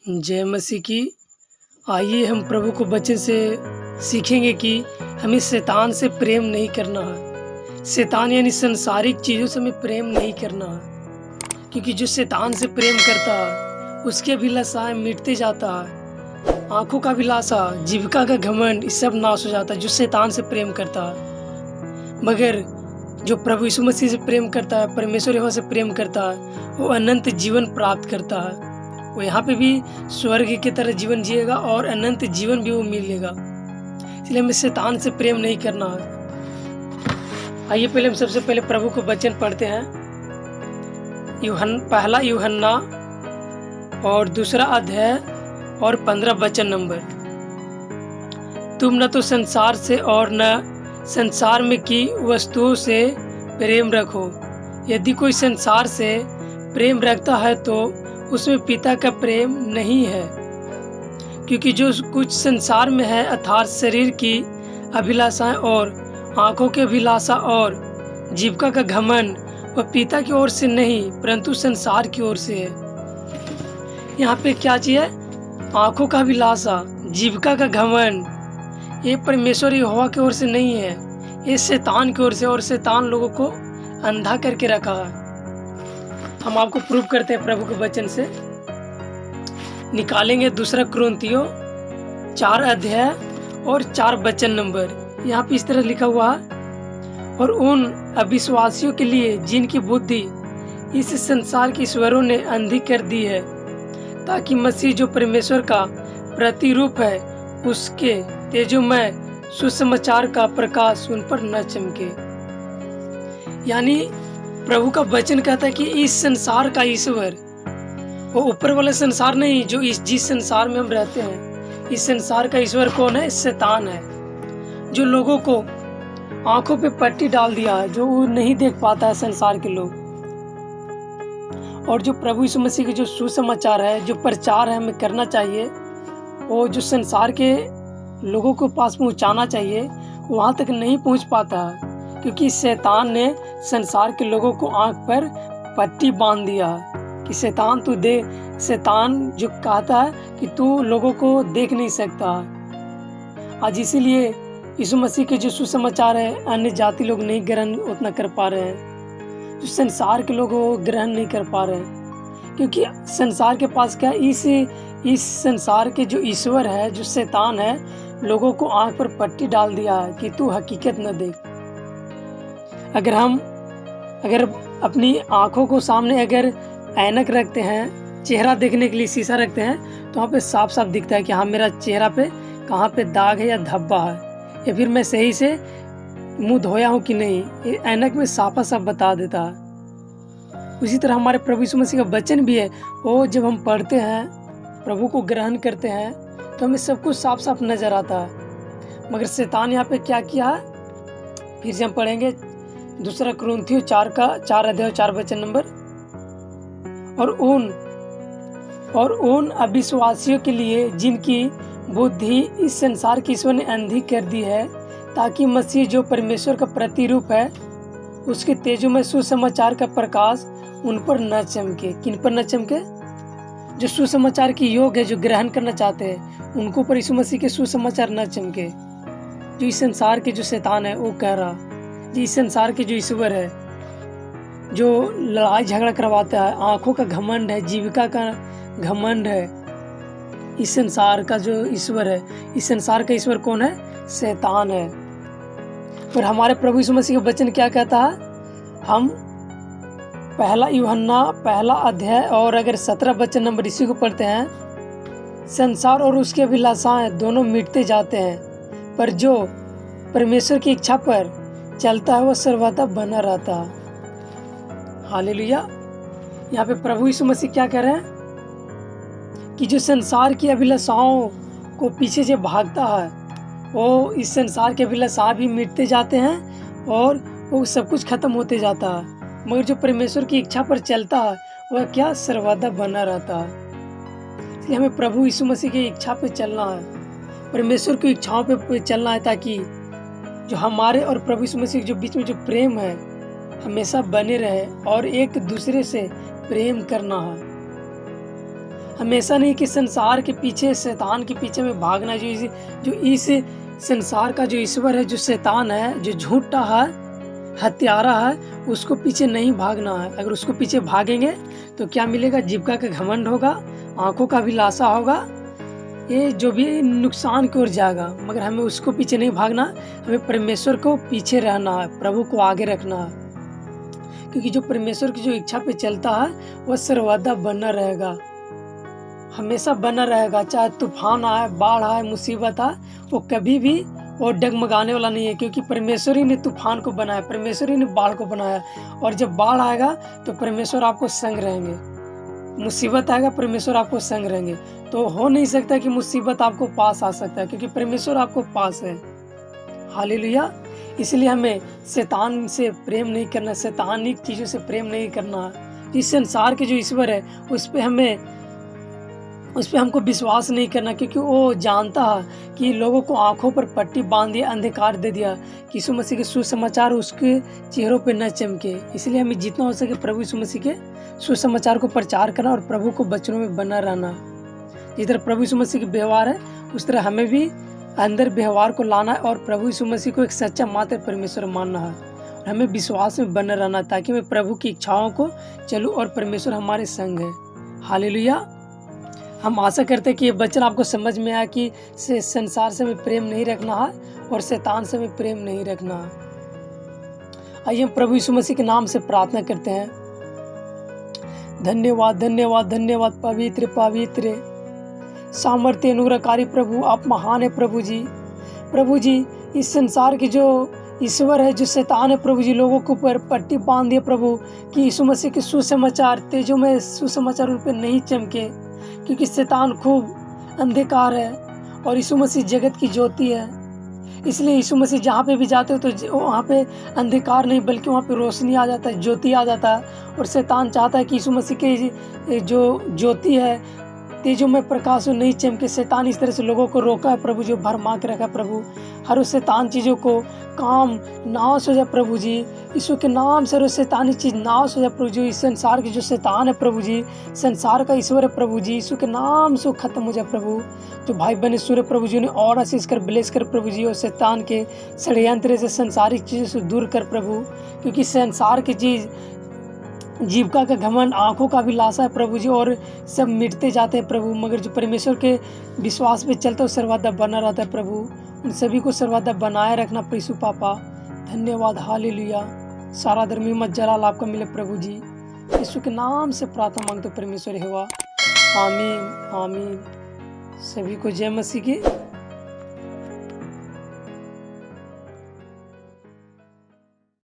जय मसीह की। आइए हम प्रभु को वचन से सीखेंगे कि हमें शैतान से प्रेम नहीं करना है। शैतान यानी संसारिक चीज़ों से हमें प्रेम नहीं करना है, क्योंकि जो शैतान से प्रेम करता है उसकी अभिलाषाएं मिटते जाता है। आंखों का अभिलाषा, जीविका का घमंड, इस सब नाश हो जाता है जो शैतान से प्रेम करता है। मगर जो प्रभु यीशु मसीह से प्रेम करता है, परमेश्वर यहोवा से प्रेम करता है, वो अनंत जीवन प्राप्त करता है। वो यहाँ पे भी स्वर्ग की तरह जीवन जिएगा और अनंत जीवन भी वो मिलेगा। इसलिए हमें शैतान से प्रेम नहीं करना है। आइए पहले हम सबसे पहले प्रभु को वचन पढ़ते हैं। पहला यूहन्ना और दूसरा अध्याय और 15 वचन नंबर। तुम न तो संसार से और न संसार में की वस्तुओं से प्रेम रखो। यदि कोई संसार से प्रेम रखता है तो उसमें पिता का प्रेम नहीं है, क्योंकि जो कुछ संसार में है अर्थात शरीर की अभिलाषाएं और आंखों की अभिलाषा और जीविका का घमंड, वह पिता की ओर से नहीं परंतु संसार की ओर से है। यहाँ पे क्या चीज है? आंखों का अभिलाषा, जीविका का घमंड, ये परमेश्वर यहोवा की ओर से नहीं है, ये शैतान की ओर से। और शैतान लोगों को अंधा करके रखा है। हम आपको प्रूव करते हैं प्रभु के वचन से। निकालेंगे दूसरा कुरिन्थियों 4 अध्याय और 4 वचन नंबर। यहाँ पे इस तरह लिखा हुआ है, और उन अविश्वासियों के लिए जिनकी बुद्धि इस संसार के ईश्वरों ने अंधी कर दी है, ताकि मसीह जो परमेश्वर का प्रतिरूप है उसके तेजोमय सुसमाचार का प्रकाश उन पर न चमके। यानी प्रभु का वचन कहता है कि इस संसार का ईश्वर, वो ऊपर वाला संसार नहीं, जो जिस संसार में हम रहते हैं, इस संसार का ईश्वर कौन है? शैतान है, जो लोगों को आंखों पे पट्टी डाल दिया है, जो वो नहीं देख पाता है संसार के लोग। और जो प्रभु यीशु मसीह के जो सुसमाचार है, जो प्रचार है हमें करना चाहिए, वो जो संसार के लोगों को पास पहुंचाना चाहिए, वहां तक नहीं पहुंच पाता है, क्योंकि शैतान ने संसार के लोगों को आंख पर पट्टी बांध दिया कि शैतान जो कहता है कि तू लोगों को देख नहीं सकता। आज इसीलिए यीशु मसीह के जो सुसमाचार है अन्य जाति लोग नहीं ग्रहण उतना कर पा रहे हैं, जो संसार के लोग वो ग्रहण नहीं कर पा रहे हैं, क्योंकि संसार के पास क्या, इस संसार के जो ईश्वर है, जो शैतान है, लोगों को आंख पर पट्टी डाल दिया है कि तू हकीकत न देख। अगर अपनी आंखों को सामने अगर ऐनक रखते हैं, चेहरा देखने के लिए शीशा रखते हैं, तो वहाँ पे साफ साफ दिखता है कि हाँ मेरा चेहरा पे कहाँ पे दाग है या धब्बा है, या फिर मैं सही से मुंह धोया हूँ कि नहीं, ये ऐनक में साफ साफ बता देता है। उसी तरह हमारे प्रभु यीशु मसीह का वचन भी है, वो जब हम पढ़ते हैं, प्रभु को ग्रहण करते हैं, तो हमें सब कुछ साफ साफ नजर आता है। मगर शैतान यहाँ पे क्या किया है? फिर से हम पढ़ेंगे दूसरा कुरिन्थियों 4 अध्याय 4 वचन नंबर। और उन अविश्वासियों के लिए जिनकी बुद्धि इस संसार के ईश्वर ने अंधी कर दी है, ताकि मसीह जो परमेश्वर का प्रतिरूप है उसके तेजों में सुसमाचार का प्रकाश उन पर न चमके। किन पर न चमके? जो सुसमाचार की योग है, जो ग्रहण करना चाहते हैं, उनको पर यीशु मसीह के सुसमाचार न चमके। जो इस संसार के जो शैतान है वो कह रहा, जो इस संसार के जो ईश्वर है, जो लड़ाई झगड़ा करवाता है, आंखों का घमंड है, जीविका का घमंड है, इस संसार का जो ईश्वर है, इस संसार का ईश्वर कौन है? शैतान है। और हमारे प्रभु यीशु मसीह का वचन क्या कहता है? हम पहला यूहन्ना पहला अध्याय और अगर 17 वचन नंबर इसी को पढ़ते हैं, संसार और उसकी अभिलाषाएं दोनों मिटते जाते हैं, पर जो परमेश्वर की इच्छा पर चलता है वह सर्वदा बना रहता है। हालेलुया। यहाँ पे प्रभु यीशु मसीह क्या कह रहे हैं कि जो संसार की अभिलाषाओं को पीछे जो भागता है, वो इस संसार के अभिलाषा भी मिटते जाते हैं और वो सब कुछ खत्म होते जाता है। मगर जो परमेश्वर की इच्छा पर चलता है वह क्या? सर्वदा बना रहता है। इसलिए हमें प्रभु यीशु मसीह की इच्छा पे चलना है, परमेश्वर की इच्छाओं पे चलना है, ताकि जो हमारे और प्रभु यीशु मसीह के जो बीच में जो प्रेम है हमेशा बने रहे और एक दूसरे से प्रेम करना है। हमेशा नहीं कि संसार के पीछे, शैतान के पीछे में भागना। जो इस संसार का जो ईश्वर है, जो शैतान है, जो झूठा है, हत्यारा है, उसको पीछे नहीं भागना है। अगर उसको पीछे भागेंगे तो क्या मिलेगा? जीविका का घमंड होगा, आंखों का अभिलाषा होगा, ये जो भी नुकसान की ओर जाएगा। मगर हमें उसको पीछे नहीं भागना, हमें परमेश्वर को पीछे रहना है, प्रभु को आगे रखना है। क्योंकि जो परमेश्वर की जो इच्छा पे चलता है वह सर्वदा बना रहेगा, हमेशा बना रहेगा। चाहे तूफान आए, बाढ़ आए, मुसीबत आए, वो कभी भी वो डगमगाने वाला नहीं है। क्योंकि परमेश्वर ही ने तूफान को बनाया, परमेश्वर ही ने बाढ़ को बनाया। और जब बाढ़ आएगा तो परमेश्वर आपको संग रहेंगे, मुसीबत आएगा परमेश्वर आपको संग रहेंगे। तो हो नहीं सकता कि मुसीबत आपको पास आ सकता है, क्योंकि परमेश्वर आपको पास है। हालेलुया। इसलिए हमें शैतान से प्रेम नहीं करना, शैतानिक चीज़ों से प्रेम नहीं करना। इस संसार के जो ईश्वर है उस पर हमको विश्वास नहीं करना, क्योंकि वो जानता है कि लोगों को आंखों पर पट्टी बांध दिया, अंधकार दे दिया, कि यीशु मसीह के सुसमाचार उसके चेहरों पे न चमके। इसलिए हमें जितना हो सके प्रभु यीशु मसीह के सुसमाचार को प्रचार करना और प्रभु को वचनों में बना रहना। जिस तरह प्रभु यीशु मसीह के व्यवहार है उस तरह हमें भी अंदर व्यवहार को लाना है और प्रभु यीशु मसीह को एक सच्चा मात्र परमेश्वर मानना है। और हमें विश्वास में बना रहना, ताकि मैं प्रभु की इच्छाओं को चलूँ और परमेश्वर हमारे संग है। हालेलुया। हम आशा करते हैं कि ये वचन आपको समझ में आया कि संसार से हमें प्रेम नहीं रखना है और शैतान से हमें प्रेम नहीं रखना है। आइए हम प्रभु यीशु मसीह के नाम से प्रार्थना करते हैं। धन्यवाद, धन्यवाद, धन्यवाद पवित्र पवित्र सामर्थ्य अनुग्रहकारी प्रभु, आप महान है प्रभु जी। प्रभु जी, इस संसार के जो ईश्वर है, जो शैतान है प्रभु जी, लोगों के ऊपर पट्टी बांध दिए प्रभु, कि यीशु मसीह के सुसमाचार, तेजों में सुसमाचार उन पर नहीं चमके, क्योंकि शैतान खूब अंधकार है और यीशु मसीह जगत की ज्योति है। इसलिए यीशु मसीह जहाँ पे भी जाते हो तो वहाँ पे अंधकार नहीं बल्कि वहाँ पे रोशनी आ जाता है, ज्योति आ जाता है। और शैतान चाहता है कि यीशु मसीह के जो ज्योति है, तेजों में प्रकाश नहीं चमके। शैतान इस तरह से लोगों को रोका है प्रभु, जो भरमा के रखा प्रभु। हर उस शैतान चीज़ों को काम नाश हो जाए प्रभु जी, यीशु के नाम से हर उस शैतानी चीज़ नाश हो जाए प्रभु जी। इस संसार की जो शैतान है प्रभु जी, संसार का ईश्वर है प्रभु जी, यीशु के नाम से खत्म हो जाए प्रभु। जो भाई बहन सूर्य प्रभु जी ने और आशीष कर ब्लेस कर प्रभु जी, और शैतान के षड्यंत्र से संसारिक चीज़ों से दूर कर प्रभु। क्योंकि संसार की चीज़, जीविका का घमंड, आंखों का अभिलाषा है प्रभु जी, और सब मिटते जाते हैं प्रभु। मगर जो परमेश्वर के विश्वास पे चलता है सर्वदा बना रहता है प्रभु। उन सभी को सर्वदा बनाए रखना प्रभु पापा। धन्यवाद। हालेलुया। सारा धर्मी मत जलाल आपका मिले प्रभु जी। यीशु के नाम से प्रार्थना मांगते परमेश्वर हुआ। आमीन आमीन। सभी को जय मसीह की।